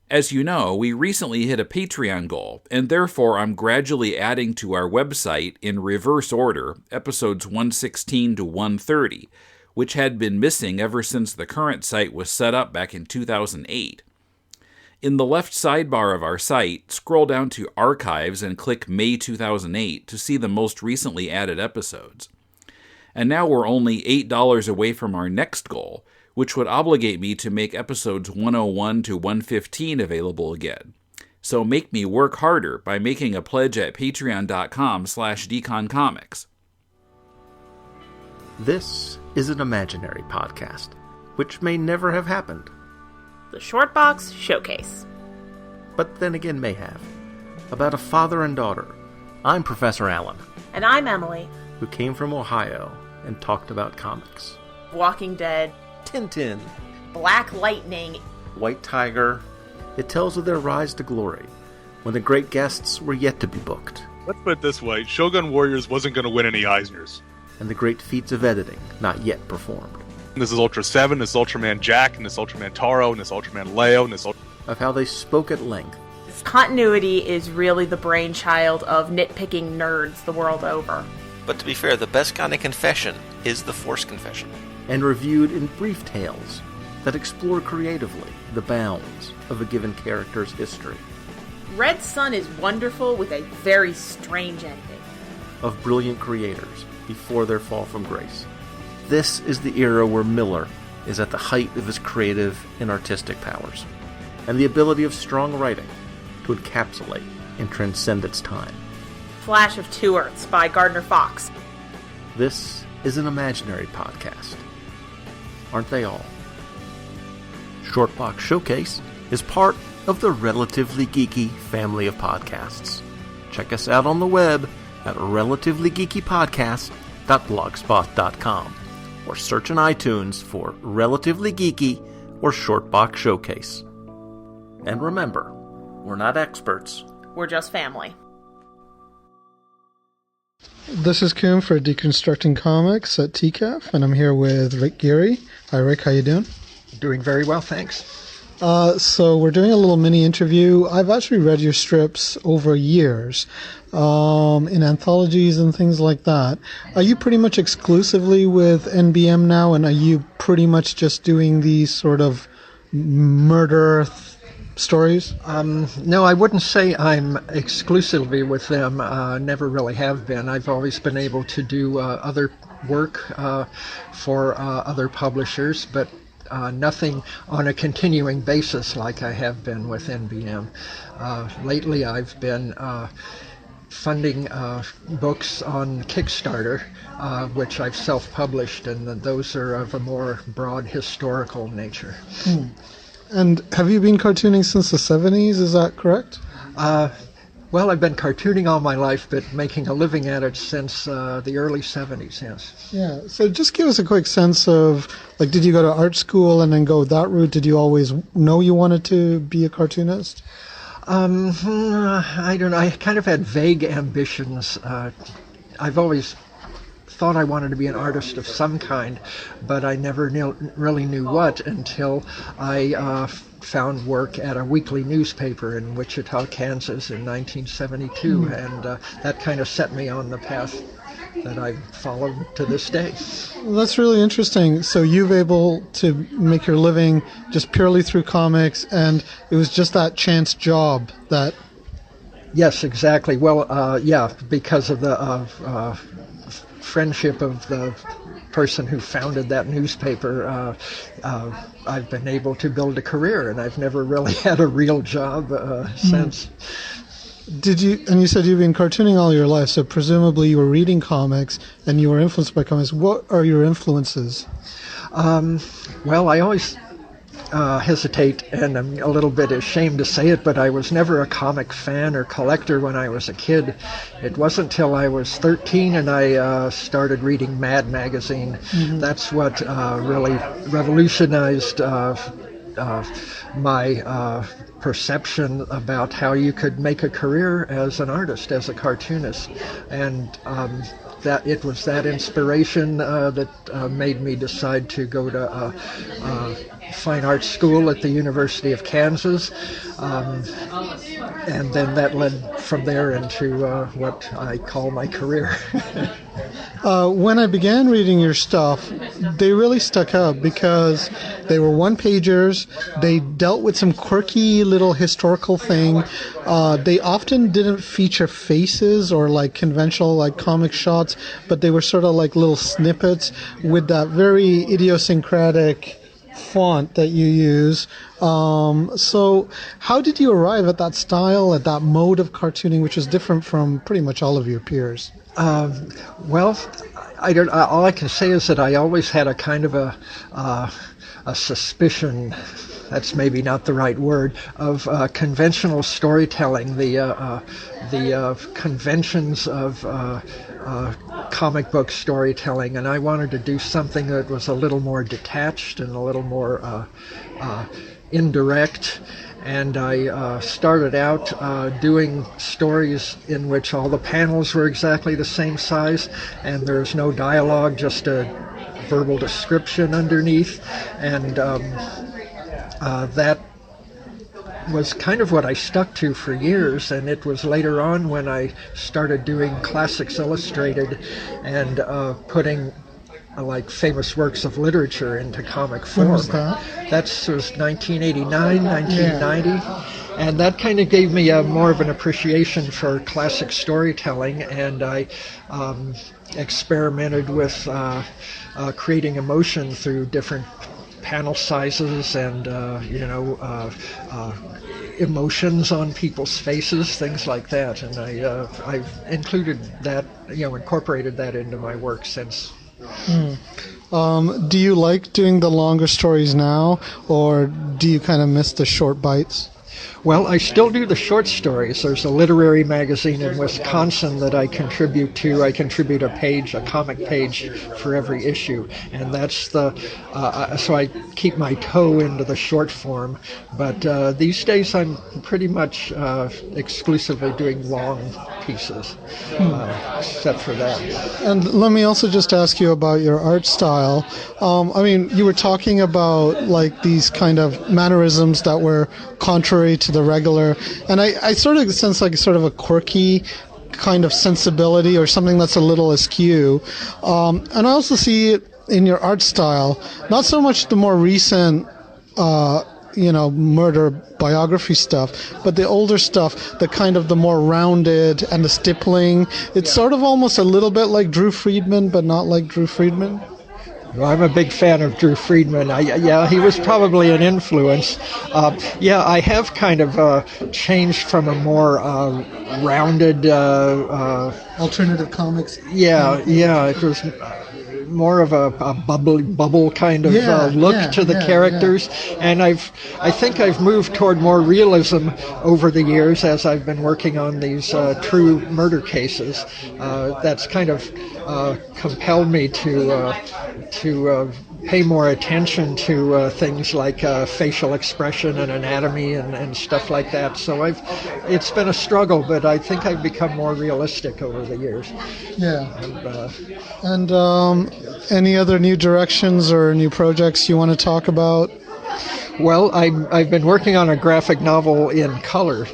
As you know, we recently hit a Patreon goal, and therefore I'm gradually adding to our website in reverse order episodes 116 to 130, which had been missing ever since the current site was set up back in 2008. In the left sidebar of our site, scroll down to Archives and click May 2008 to see the most recently added episodes. And now we're only $8 away from our next goal, which would obligate me to make episodes 101 to 115 available again. So make me work harder by making a pledge at patreon.com/deconcomics. This is an imaginary podcast, which may never have happened. The Shortbox Showcase. But then again may have. About a father and daughter. I'm Professor Allen. And I'm Emily. Who came from Ohio and talked about comics. Walking Dead. Tintin. Black Lightning. White Tiger. It tells of their rise to glory, when the great guests were yet to be booked. Let's put it this way, Shogun Warriors wasn't going to win any Eisners. And the great feats of editing not yet performed. This is Ultra 7, this is Ultraman Jack, and this Ultraman Taro, and this Ultraman Leo, and this of how they spoke at length. This continuity is really the brainchild of nitpicking nerds the world over. But to be fair, the best kind of confession is the Force confession. And reviewed in brief tales that explore creatively the bounds of a given character's history. Red Sun is wonderful with a very strange ending. Of brilliant creators before their fall from grace. This is the era where Miller is at the height of his creative and artistic powers, and the ability of strong writing to encapsulate and transcend its time. Flash of Two Earths by Gardner Fox. This is an imaginary podcast. Aren't they all? Shortbox Showcase is part of the Relatively Geeky family of podcasts. Check us out on the web at relativelygeekypodcast.blogspot.com. or search in iTunes for Relatively Geeky or Shortbox Showcase. And remember, we're not experts. We're just family. This is Koom for Deconstructing Comics at TCAF, and I'm here with Rick Geary. Hi, Rick. How you doing? Doing very well, thanks. So we're doing a little mini interview. I've actually read your strips over years, in anthologies and things like that. Are you pretty much exclusively with NBM now, and are you pretty much just doing these sort of murder stories? No, I wouldn't say I'm exclusively with them. Never really have been. I've always been able to do other work for other publishers, but nothing on a continuing basis like I have been with NBM. Lately, I've been funding books on Kickstarter, which I've self-published, and those are of a more broad historical nature. And have you been cartooning since the 70s, is that correct? Well, I've been cartooning all my life, but making a living at it since the early 70s, yes. Yeah, so just give us a quick sense of, like, did you go to art school and then go that route? Did you always know you wanted to be a cartoonist? I don't know. I kind of had vague ambitions. I've always thought I wanted to be an artist of some kind, but I never really knew what until I found work at a weekly newspaper in Wichita, Kansas in 1972, and that kind of set me on the path that I've followed to this day. Well, that's really interesting. So you've able to make your living just purely through comics, and it was just that chance job that... Yes, exactly. Well, yeah, because of the friendship of the person who founded that newspaper, I've been able to build a career, and I've never really had a real job since. Did you? And you said you've been cartooning all your life, so presumably you were reading comics and you were influenced by comics. What are your influences? Well, I always hesitate, and I'm a little bit ashamed to say it, but I was never a comic fan or collector when I was a kid. It wasn't till I was 13 and I started reading Mad magazine. That's what really revolutionized my perception about how you could make a career as an artist, as a cartoonist, and that it was that inspiration that made me decide to go to fine arts school at the University of Kansas, and then that led from there into what I call my career. When I began reading your stuff, they really stuck out because they were one-pagers. They dealt with some quirky little historical thing. They often didn't feature faces or like conventional like comic shots, but they were sort of like little snippets with that very idiosyncratic font that you use. So how did you arrive at that style, at that mode of cartooning, which is different from pretty much all of your peers? Well, all I can say is that I always had a kind of a suspicion, that's maybe not the right word, of conventional storytelling, the conventions of comic book storytelling, and I wanted to do something that was a little more detached and a little more indirect. And I started out doing stories in which all the panels were exactly the same size, and there's no dialogue, just a verbal description underneath. And that was kind of what I stuck to for years, and it was later on when I started doing Classics Illustrated and putting like famous works of literature into comic form. When was that? That was 1989, 1990. Yeah. And that kind of gave me more of an appreciation for classic storytelling, and I experimented with creating emotion through different panel sizes and emotions on people's faces, things like that. And I've included that, incorporated that into my work since. Do you like doing the longer stories now, or do you kind of miss the short bites? Well, I still do the short stories. There's a literary magazine in Wisconsin that I contribute to. I contribute a comic page for every issue, and that's so I keep my toe into the short form. But these days I'm pretty much exclusively doing long pieces, except for that. And let me also just ask you about your art style. You were talking about like these kind of mannerisms that were contrary to the regular, and I sort of sense like sort of a quirky kind of sensibility or something that's a little askew. And I also see it in your art style, not so much the more recent murder biography stuff, but the older stuff, the kind of the more rounded and the stippling, it's sort of almost a little bit like Drew Friedman, but not like Drew Friedman. Well, I'm a big fan of Drew Friedman. He was probably an influence. I have kind of changed from a more rounded... alternative comics. Yeah, it was more of a bubble kind of look to the characters, and I think I've moved toward more realism over the years as I've been working on these true murder cases. That's kind of compelled me to pay more attention to things like facial expression and anatomy and stuff like that. So it's been a struggle, but I think I've become more realistic over the years. Yeah. And any other new directions or new projects you want to talk about? Well, I've been working on a graphic novel in color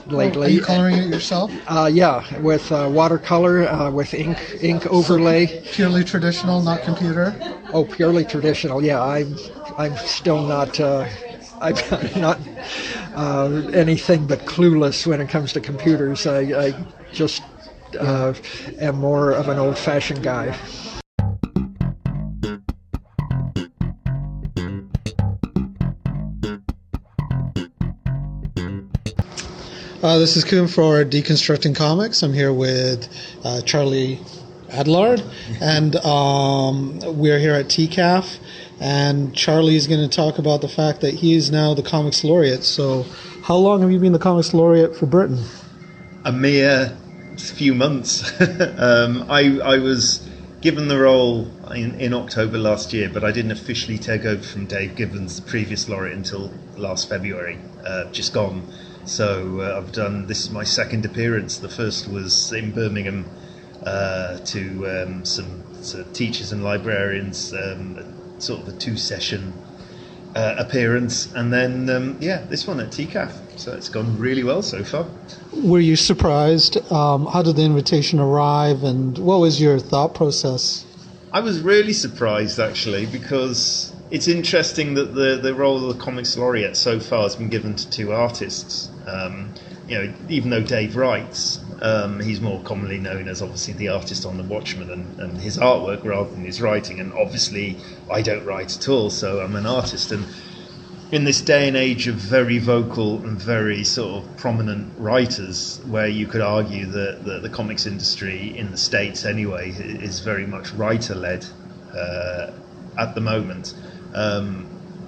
lately. Are you coloring it yourself? Yeah, with watercolor, with ink overlay. So purely traditional, not computer? Oh, purely traditional. Yeah, I'm still not. I'm not anything but clueless when it comes to computers. I just am more of an old-fashioned guy. This is Koom for Deconstructing Comics. I'm here with Charlie Adlard, and we're here at TCAF, and Charlie's going to talk about the fact that he is now the Comics Laureate. So how long have you been the Comics Laureate for Britain? A mere few months. I was given the role in October last year, but I didn't officially take over from Dave Gibbons, the previous laureate, until last February, just gone. So this is my second appearance. The first was in Birmingham to some teachers and librarians, sort of a 2-session appearance, and then this one at TCAF. So it's gone really well so far. Were you surprised? How did the invitation arrive, and what was your thought process? I was really surprised, actually, because it's interesting that the role of the Comics Laureate so far has been given to 2 artists. Even though Dave writes, he's more commonly known as obviously the artist on The Watchmen and his artwork rather than his writing. And obviously I don't write at all, so I'm an artist. And in this day and age of very vocal and very sort of prominent writers, where you could argue that the comics industry in the States anyway is very much writer-led at the moment,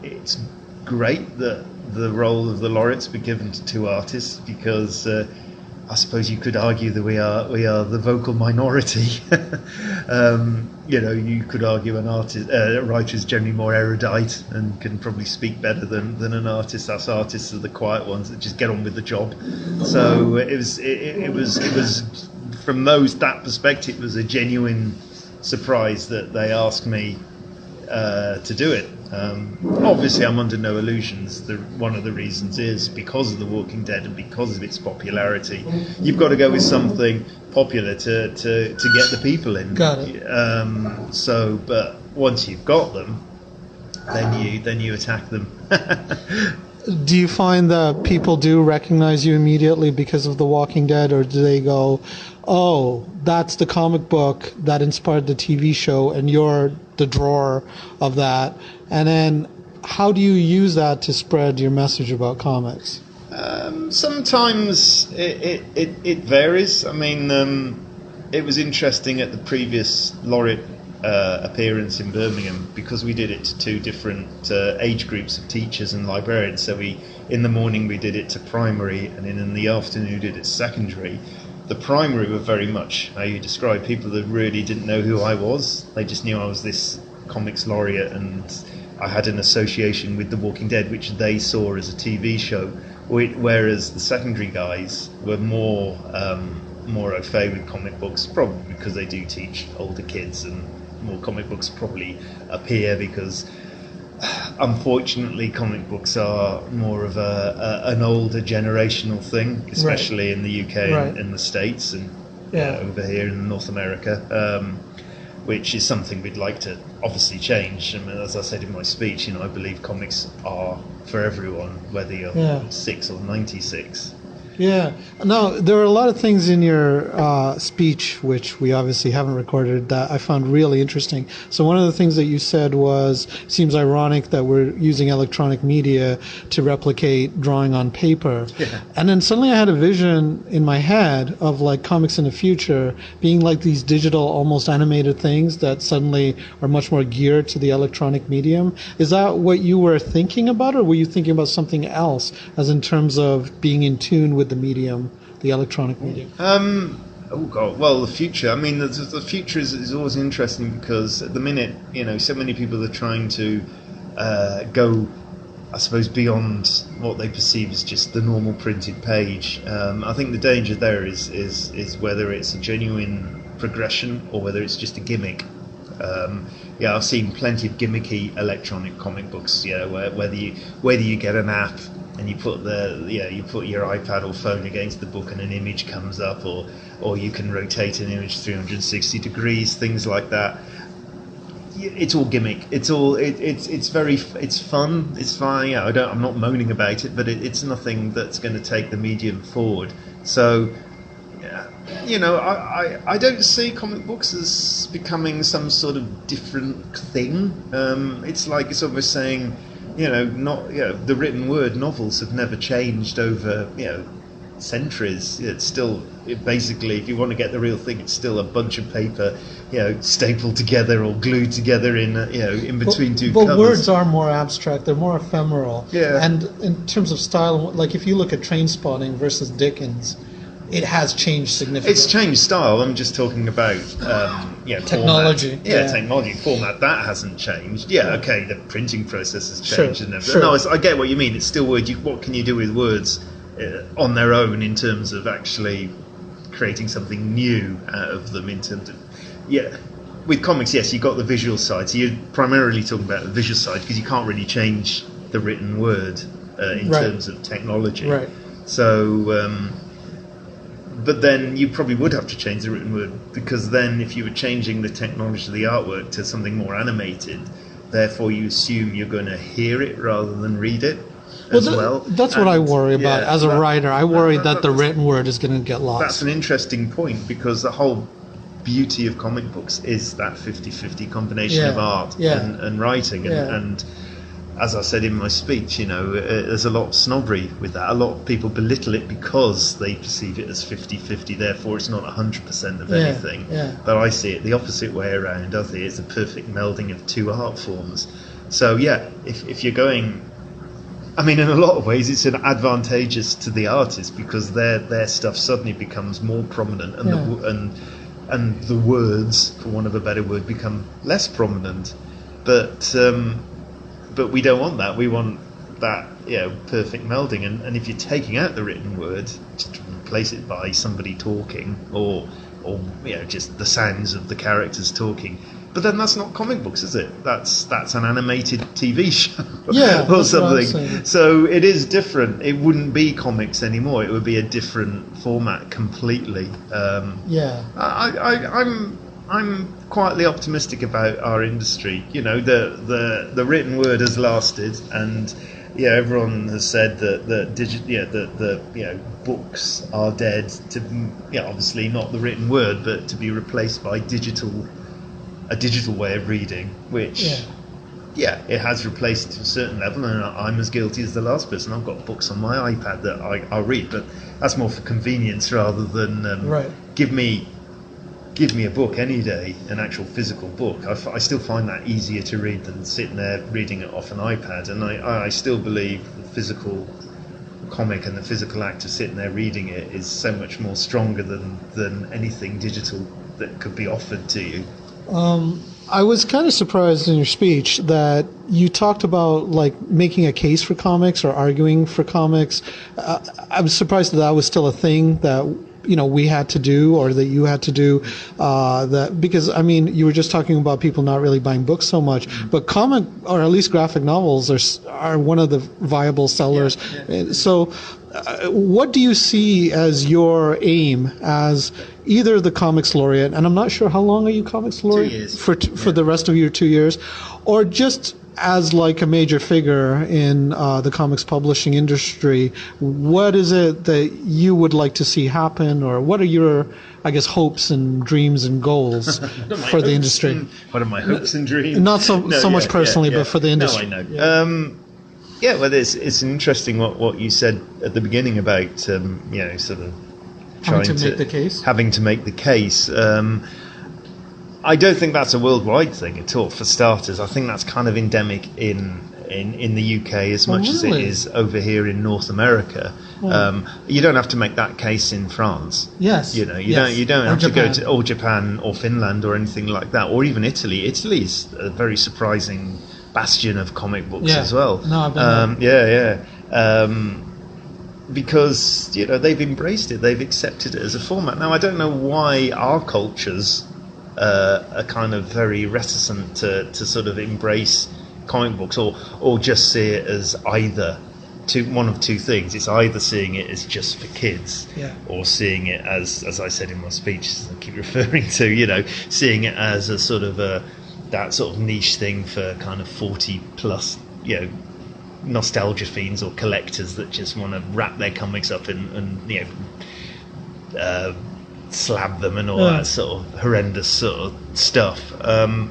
it's great that the role of the laureates be given to 2 artists, because I suppose you could argue that we are the vocal minority. You could argue a writer is generally more erudite and can probably speak better than an artist. Us artists are the quiet ones that just get on with the job. So it was from that perspective, it was a genuine surprise that they asked me to do it. Obviously, I'm under no illusions. One of the reasons is because of The Walking Dead and because of its popularity. You've got to go with something popular to get the people in. Got it. But once you've got them, then you attack them. Do you find that people do recognize you immediately because of The Walking Dead, or do they go, oh, that's the comic book that inspired the TV show, and you're the drawer of that? And then how do you use that to spread your message about comics? Sometimes it varies. I mean, it was interesting at the previous laureate appearance in Birmingham, because we did it to 2 different age groups of teachers and librarians. So in the morning we did it to primary, and in the afternoon we did it to secondary. The primary were very much how you describe people that really didn't know who I was. They just knew I was this Comics Laureate, and I had an association with The Walking Dead, which they saw as a TV show. Whereas the secondary guys were more au fait with comic books, probably because they do teach older kids, and more comic books probably appear because, unfortunately, comic books are more of an older generational thing, especially in the UK and in the States, and over here in North America. which is something we'd like to obviously change. I mean, as I said in my speech, I believe comics are for everyone, whether you're 6 or 96. Yeah. No, there are a lot of things in your speech, which we obviously haven't recorded, that I found really interesting. So one of the things that you said was, seems ironic that we're using electronic media to replicate drawing on paper. Yeah. And then suddenly I had a vision in my head of like comics in the future being like these digital, almost animated things that suddenly are much more geared to the electronic medium. Is that what you were thinking about, or were you thinking about something else, as in terms of being in tune with the medium, the electronic medium? Oh God! Well, the future. I mean, the future is always interesting because at the minute, so many people are trying to go, I suppose, beyond what they perceive as just the normal printed page. I think the danger there is whether it's a genuine progression or whether it's just a gimmick. I've seen plenty of gimmicky electronic comic books. Whether you get an app and you put you put your iPad or phone against the book and an image comes up, or you can rotate an image 360 degrees, things like that. It's all gimmick. It's all it's fun. It's fine. I'm not moaning about it, but it's nothing that's going to take the medium forward. So, I don't see comic books as becoming some sort of different thing. It's like it's almost saying, the written word, novels have never changed over, centuries. It's still, basically, if you want to get the real thing, it's still a bunch of paper, stapled together or glued together in between two covers. But words are more abstract. They're more ephemeral. Yeah. And in terms of style, like if you look at Trainspotting versus Dickens, it has changed significantly. It's changed style. I'm just talking about technology. Format. Technology format, that hasn't changed. Okay, the printing process has changed and everything. Sure. No, I get what you mean. It's still word. What can you do with words on their own in terms of actually creating something new out of them? In terms of with comics, yes, you've got the visual side. So you're primarily talking about the visual side because you can't really change the written word in terms of technology. Right. So. But then you probably would have to change the written word, because then if you were changing the technology of the artwork to something more animated, therefore you assume you're going to hear it rather than read it as well. That's what I worry about as a writer. I worry that the written word is going to get lost. That's an interesting point, because the whole beauty of comic books is that 50-50 combination of art and writing. And as I said in my speech, there's a lot of snobbery with that. A lot of people belittle it because they perceive it as 50-50, therefore it's not 100% of anything. Yeah. But I see it the opposite way around. I think it's a perfect melding of two art forms. So if you're going... I mean, in a lot of ways it's advantageous to the artist, because their stuff suddenly becomes more prominent, and the words, for want of a better word, become less prominent. But we don't want that. We want that, perfect melding. And if you're taking out the written word, just replace it by somebody talking, or just the sounds of the characters talking. But then that's not comic books, is it? That's an animated TV show or something. So it is different. It wouldn't be comics anymore. It would be a different format completely. I'm quietly optimistic about our industry. The written word has lasted, and everyone has said that the books are dead. To obviously not the written word, but to be replaced by a digital way of reading, which it has replaced to a certain level, and I'm as guilty as the last person. I've got books on my iPad that I'll read, but that's more for convenience rather than give me a book any day, an actual physical book. I still find that easier to read than sitting there reading it off an iPad, and I still believe the physical comic and the physical act of sitting there reading it is so much more stronger than anything digital that could be offered to you. I was kind of surprised in your speech that you talked about like making a case for comics or arguing for comics. I was surprised that was still a thing that we had to do, or that you had to do, that because I mean you were just talking about people not really buying books so much, but comic or at least graphic novels are one of the viable sellers. So what do you see as your aim as either the Comics Laureate, and I'm not sure how long are you Comics Laureate? 2 years. For the rest of your 2 years, or just as like a major figure in the comics publishing industry, what is it that you would like to see happen, or what are your, I guess, hopes and dreams and goals for the industry? What are my hopes and dreams? Not so much personally, but for the industry. No, I know. Yeah, well, it's interesting what you said at the beginning about sort of Having to make the case. Having to make the case. I don't think that's a worldwide thing at all. For starters, I think that's kind of endemic in the UK as much as it is over here in North America. You don't have to make that case in France. Yes. You don't have to go to Japan or Finland or anything like that, or even Italy. Italy is a very surprising bastion of comic books as well. No, I've been because they've embraced it, they've accepted it as a format. Now I don't know why our cultures are kind of very reticent to sort of embrace comic books, or just see it as either one of two things. It's either seeing it as just for kids, or seeing it as I said in my speech, as I keep referring to, seeing it as a sort of that sort of niche thing for kind of 40 plus, nostalgia fiends or collectors that just want to wrap their comics up and slab them and all that sort of horrendous sort of stuff. I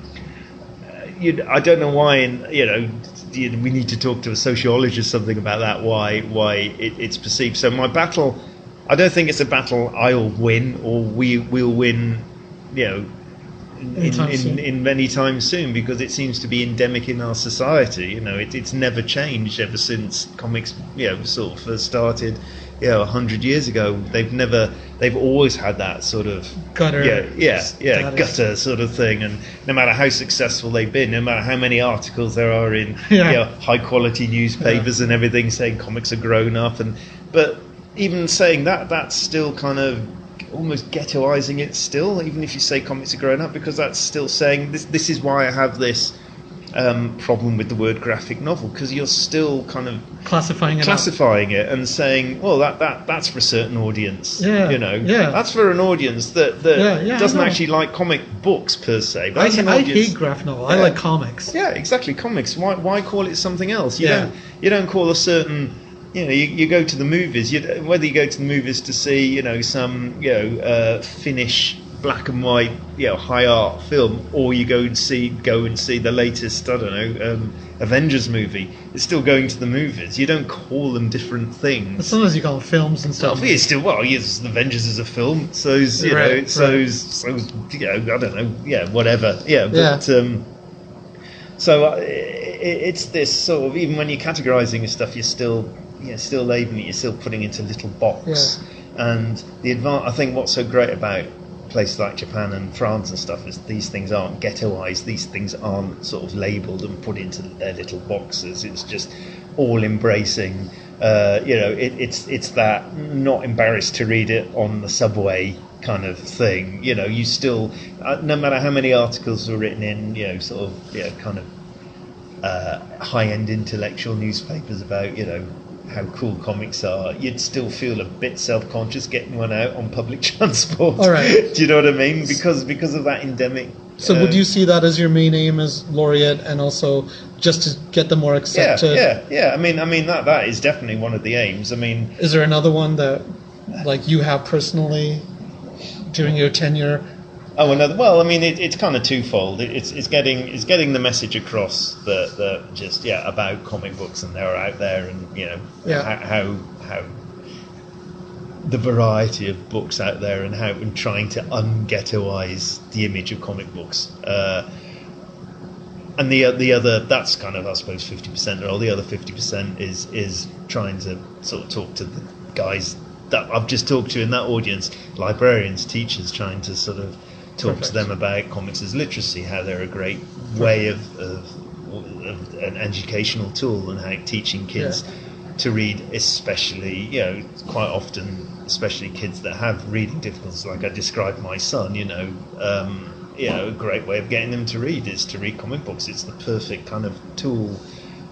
don't know why, we need to talk to a sociologist something about that, why it's perceived. So my battle, I don't think it's a battle I'll win or we'll win, in many times soon, because it seems to be endemic in our society. It's never changed ever since comics sort of first started 100 years ago. They've always had that sort of gutter gutter sort of thing, and no matter how successful they've been, no matter how many articles there are in high quality newspapers and everything saying comics are grown up, but even saying that's still kind of almost ghettoizing it still, even if you say comics are grown up, because that's still saying this is why I have this problem with the word graphic novel, because you're still kind of classifying it and saying, well, that's for a certain audience. That's for an audience that doesn't actually like comic books per se. But I hate graphic novel. I like comics. Yeah, exactly, comics. Why call it something else? You don't call a certain. You go to the movies. Whether you go to the movies to see, some, Finnish black and white, high art film, or you go and see the latest, I don't know, Avengers movie. It's still going to the movies. You don't call them different things. But sometimes you call them films and stuff. It's still the Avengers is a film. So's I don't know, whatever. But so it's this sort of, even when you're categorizing your stuff, you're still labeling it, you're still putting it into a little box. And I think what's so great about places like Japan and France and stuff is these things aren't ghettoized, these things aren't sort of labelled and put into their little boxes. It's just all embracing, it's that not embarrassed to read it on the subway kind of thing. You still, no matter how many articles are written in, kind of high-end intellectual newspapers about, how cool comics are, you'd still feel a bit self-conscious getting one out on public transport. All right. Do you know what I mean? Because of that endemic. So would you see that as your main aim as Laureate, and also just to get them more accepted? Yeah. I mean that is definitely one of the aims. I mean, is there another one that, like, you have personally during your tenure? Oh, another. Well, I mean, it's kind of twofold. It's getting the message across that just about comic books, and they're out there, and how the variety of books out there, and trying to unghettoize the image of comic books. And the other, that's kind of, I suppose, 50%, or the other 50% is trying to sort of talk to the guys that I've just talked to in that audience, librarians, teachers, trying to sort of talk to them about comics as literacy, how they're a great way of an educational tool, and how teaching kids to read, especially, quite often, especially kids that have reading difficulties, like I described my son, a great way of getting them to read is to read comic books. It's the perfect kind of tool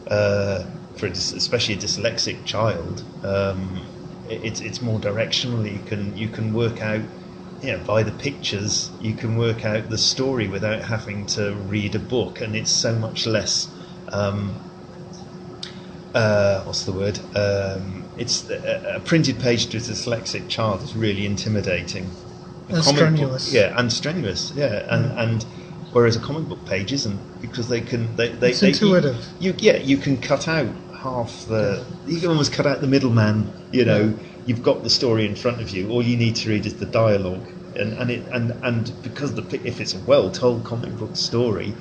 for especially a dyslexic child. It's more directional. You can work out, by the pictures, you can work out the story without having to read a book, and it's so much less. What's the word? It's a printed page to a dyslexic child is really intimidating. And strenuous. And strenuous. And whereas a comic book page isn't, because it's intuitive. You can cut out half the. You can almost cut out the middleman. You've got the story in front of you. All you need to read is the dialogue, and because if it's a well-told comic book story,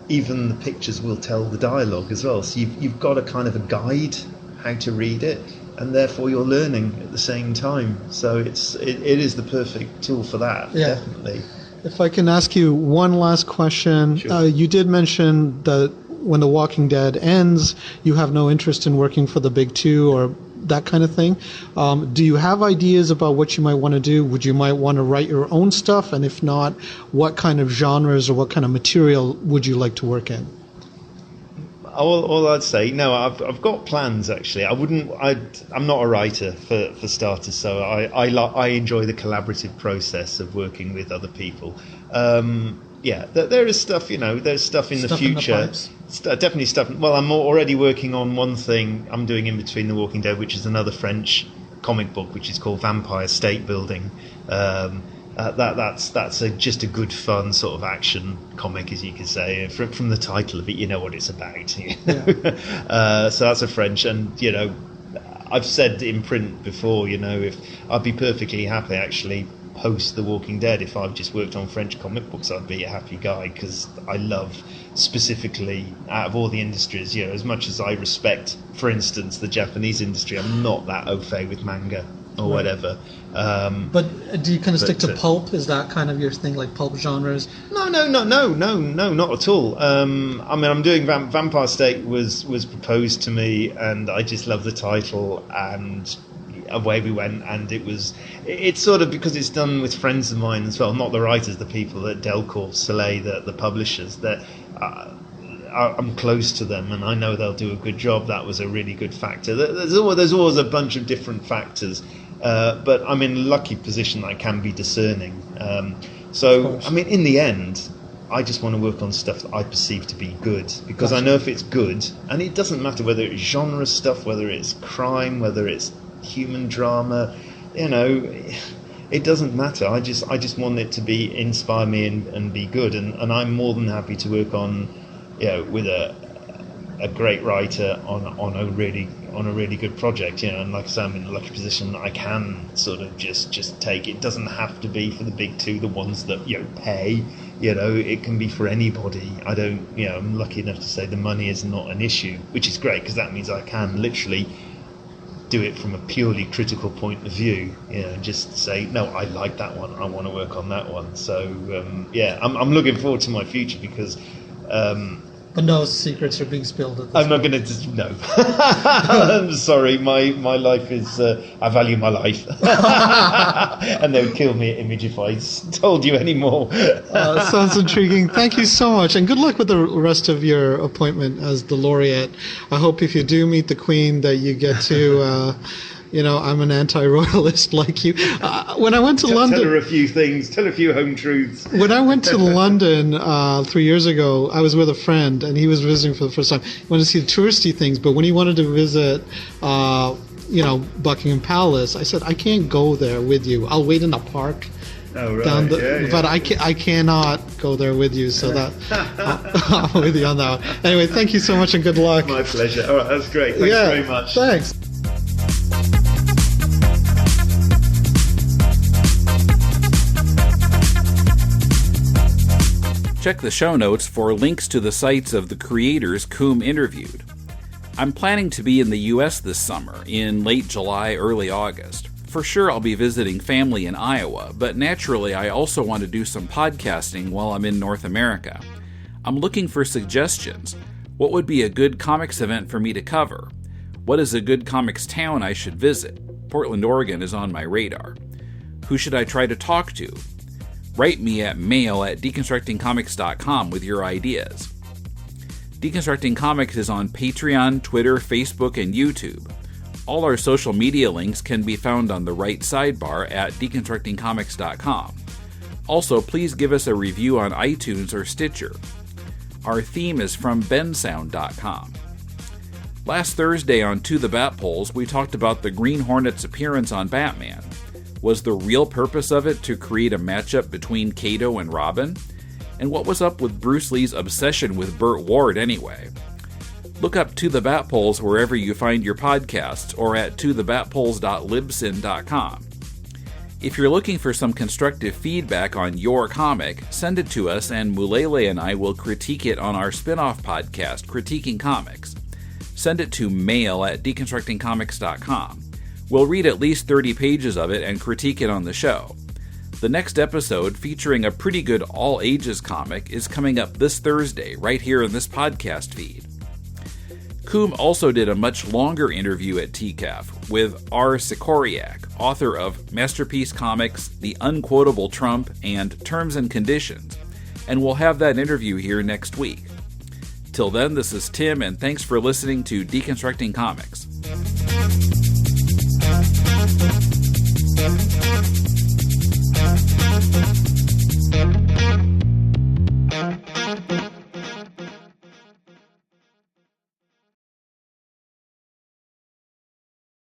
even the pictures will tell the dialogue as well. So you've got a kind of a guide how to read it, and therefore you're learning at the same time. So it is the perfect tool for that. Yeah. Definitely. If I can ask you one last question, Sure. You did mention that when The Walking Dead ends, you have no interest in working for the big two or that kind of thing. Do you have ideas about what you might want to do? Would you might want to write your own stuff? And if not, what kind of genres or what kind of material would you like to work in? All I'd say, no, I've got plans actually. I'm not a writer for starters, so I enjoy the collaborative process of working with other people. There is stuff, there's stuff in the future. Definitely stuff. Well, I'm already working on one thing I'm doing in between The Walking Dead, which is another French comic book, which is called Vampire State Building. That's just a good fun sort of action comic, as you could say. From the title of it, you know what it's about. Yeah. So that's a French, and I've said in print before, if I'd be perfectly happy actually post The Walking Dead if I've just worked on French comic books. I'd be a happy guy, because I love, specifically out of all the industries, as much as I respect, for instance, the Japanese industry, I'm not that au fait with manga or whatever. But do you kind of stick to pulp? Is that kind of your thing, like pulp genres? No, not at all. I'm doing Vampire State was proposed to me, and I just love the title, and away we went. And it's sort of, because it's done with friends of mine as well, not the writers, the people at Delcourt, Soleil, the publishers, that I'm close to them and I know they'll do a good job. That was a really good factor. There's always a bunch of different factors, but I'm in a lucky position that I can be discerning. In the end, I just want to work on stuff that I perceive to be good, because I know if it's good, and it doesn't matter whether it's genre stuff, whether it's crime, whether it's human drama, it doesn't matter. I just want it to inspire me and be good, and I'm more than happy to work on, with a great writer on a really good project, and like I say, I'm in a lucky position that I can sort of just take. It doesn't have to be for the big two, the ones that pay. It can be for anybody. I'm lucky enough to say the money is not an issue, which is great, because that means I can literally do it from a purely critical point of view, just say, no, I like that one, I want to work on that one. So I'm looking forward to my future, because but no secrets are being spilled at this I'm not going to no. I'm sorry, my life is I value my life. And they would kill me at Image if I told you any more. Sounds intriguing. Thank you so much, and good luck with the rest of your appointment as the laureate. I hope if you do meet the Queen that you get to I'm an anti-royalist like you. When I went to London... Tell her a few things. Tell a few home truths. When I went to London 3 years ago, I was with a friend, and he was visiting for the first time. He wanted to see the touristy things, but when he wanted to visit, Buckingham Palace, I said, I can't go there with you. I'll wait in the park. Oh, right. But I cannot go there with you, so that I'm with you on that one. Anyway, thank you so much, and good luck. My pleasure. All right, that's great. Thanks very much. Thanks. Check the show notes for links to the sites of the creators Koom interviewed. I'm planning to be in the U.S. this summer, in late July, early August. For sure I'll be visiting family in Iowa, but naturally I also want to do some podcasting while I'm in North America. I'm looking for suggestions. What would be a good comics event for me to cover? What is a good comics town I should visit? Portland, Oregon is on my radar. Who should I try to talk to? Write me at mail@deconstructingcomics.com with your ideas. Deconstructing Comics is on Patreon, Twitter, Facebook, and YouTube. All our social media links can be found on the right sidebar at deconstructingcomics.com. Also, please give us a review on iTunes or Stitcher. Our theme is from bensound.com. Last Thursday on To the Bat Polls, we talked about the Green Hornet's appearance on Batman. Was the real purpose of it to create a matchup between Kato and Robin? And what was up with Bruce Lee's obsession with Burt Ward anyway? Look up To the Bat Polls wherever you find your podcasts or at tothebatpolls.libsyn.com. If you're looking for some constructive feedback on your comic, send it to us and Mulele and I will critique it on our spin-off podcast, Critiquing Comics. Send it to mail@deconstructingcomics.com. We'll read at least 30 pages of it and critique it on the show. The next episode, featuring a pretty good all-ages comic, is coming up this Thursday, right here in this podcast feed. Koom also did a much longer interview at TCAF with R. Sikoriak, author of Masterpiece Comics, The Unquotable Trump, and Terms and Conditions, and we'll have that interview here next week. Till then, this is Tim, and thanks for listening to Deconstructing Comics.